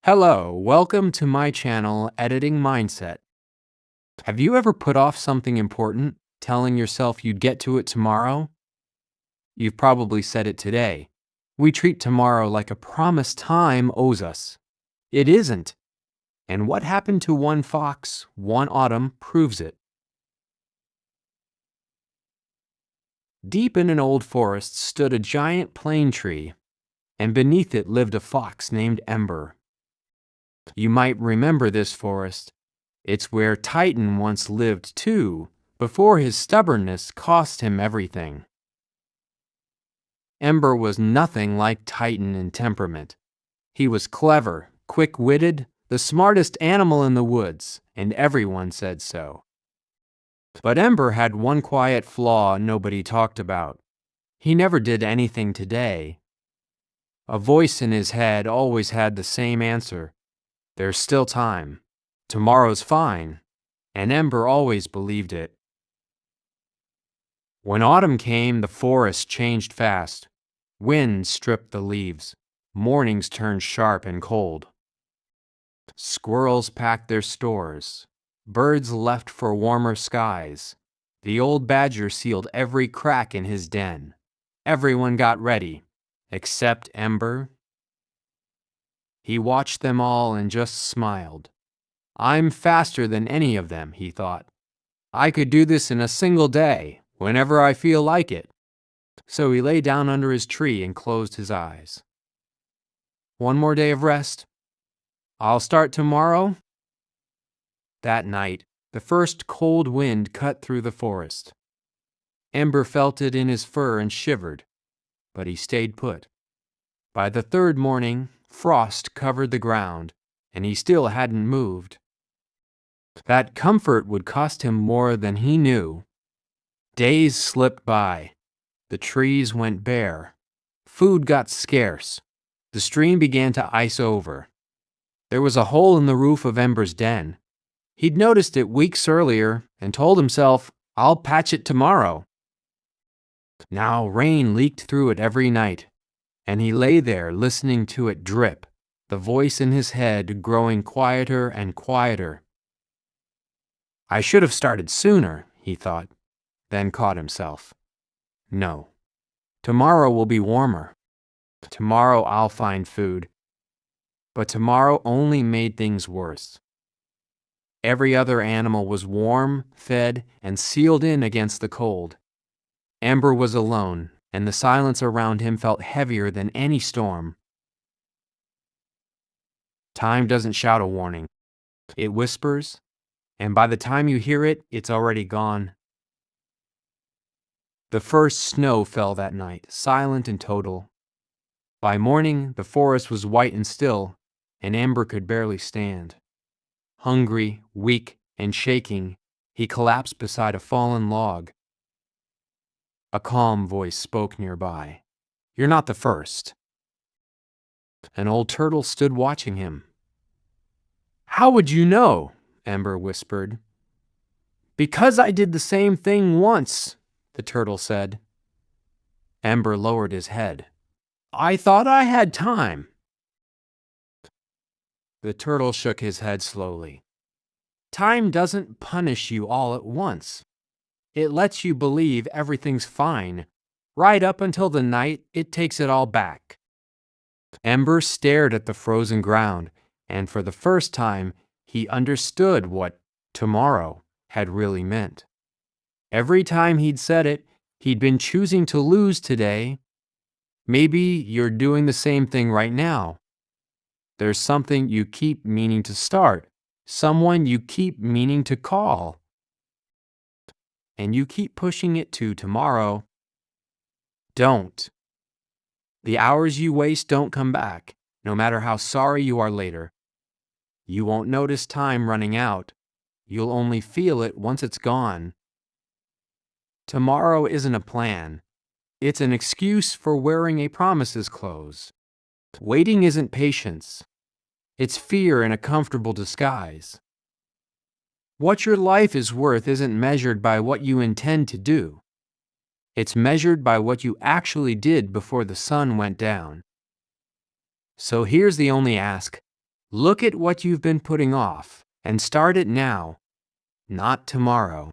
Hello, welcome to my channel, Editing Mindset. Have you ever put off something important, telling yourself you'd get to it tomorrow? You've probably said it today. We treat tomorrow like a promised time owes us. It isn't. And what happened to one fox one autumn proves it. Deep in an old forest stood a giant plane tree, and beneath it lived a fox named Ember. You might remember this forest. It's where Titan once lived too, before his stubbornness cost him everything. Ember was nothing like Titan in temperament. He was clever, quick-witted, the smartest animal in the woods, and everyone said so. But Ember had one quiet flaw nobody talked about. He never did anything today. A voice in his head always had the same answer. There's still time. Tomorrow's fine. And Ember always believed it. When autumn came, the forest changed fast. Winds stripped the leaves. Mornings turned sharp and cold. Squirrels packed their stores. Birds left for warmer skies. The old badger sealed every crack in his den. Everyone got ready, except Ember. He watched them all and just smiled. I'm faster than any of them, he thought. I could do this in a single day, whenever I feel like it. So he lay down under his tree and closed his eyes. One more day of rest. I'll start tomorrow. That night, the first cold wind cut through the forest. Ember felt it in his fur and shivered, but he stayed put. By the third morning, frost covered the ground, and he still hadn't moved. That comfort would cost him more than he knew. Days slipped by. The trees went bare. Food got scarce. The stream began to ice over. There was a hole in the roof of Ember's den. He'd noticed it weeks earlier and told himself, I'll patch it tomorrow. Now rain leaked through it every night, and he lay there listening to it drip, the voice in his head growing quieter and quieter. I should have started sooner, he thought, then caught himself. No. Tomorrow will be warmer. Tomorrow I'll find food. But tomorrow only made things worse. Every other animal was warm, fed, and sealed in against the cold. Ember was alone, and the silence around him felt heavier than any storm. Time doesn't shout a warning. It whispers, and by the time you hear it, it's already gone. The first snow fell that night, silent and total. By morning, the forest was white and still, and Ember could barely stand. Hungry, weak, and shaking, he collapsed beside a fallen log. A calm voice spoke nearby. You're not the first. An old turtle stood watching him. How would you know? Ember whispered. Because I did the same thing once, the turtle said. Ember lowered his head. I thought I had time. The turtle shook his head slowly. Time doesn't punish you all at once. It lets you believe everything's fine, right up until the night it takes it all back. Ember stared at the frozen ground, and for the first time, he understood what tomorrow had really meant. Every time he'd said it, he'd been choosing to lose today. Maybe you're doing the same thing right now. There's something you keep meaning to start, someone you keep meaning to call, and you keep pushing it to tomorrow. Don't. The hours you waste don't come back, no matter how sorry you are later. You won't notice time running out. You'll only feel it once it's gone. Tomorrow isn't a plan. It's an excuse for wearing a promise's clothes. Waiting isn't patience. It's fear in a comfortable disguise. What your life is worth isn't measured by what you intend to do. It's measured by what you actually did before the sun went down. So here's the only ask. Look at what you've been putting off and start it now, not tomorrow.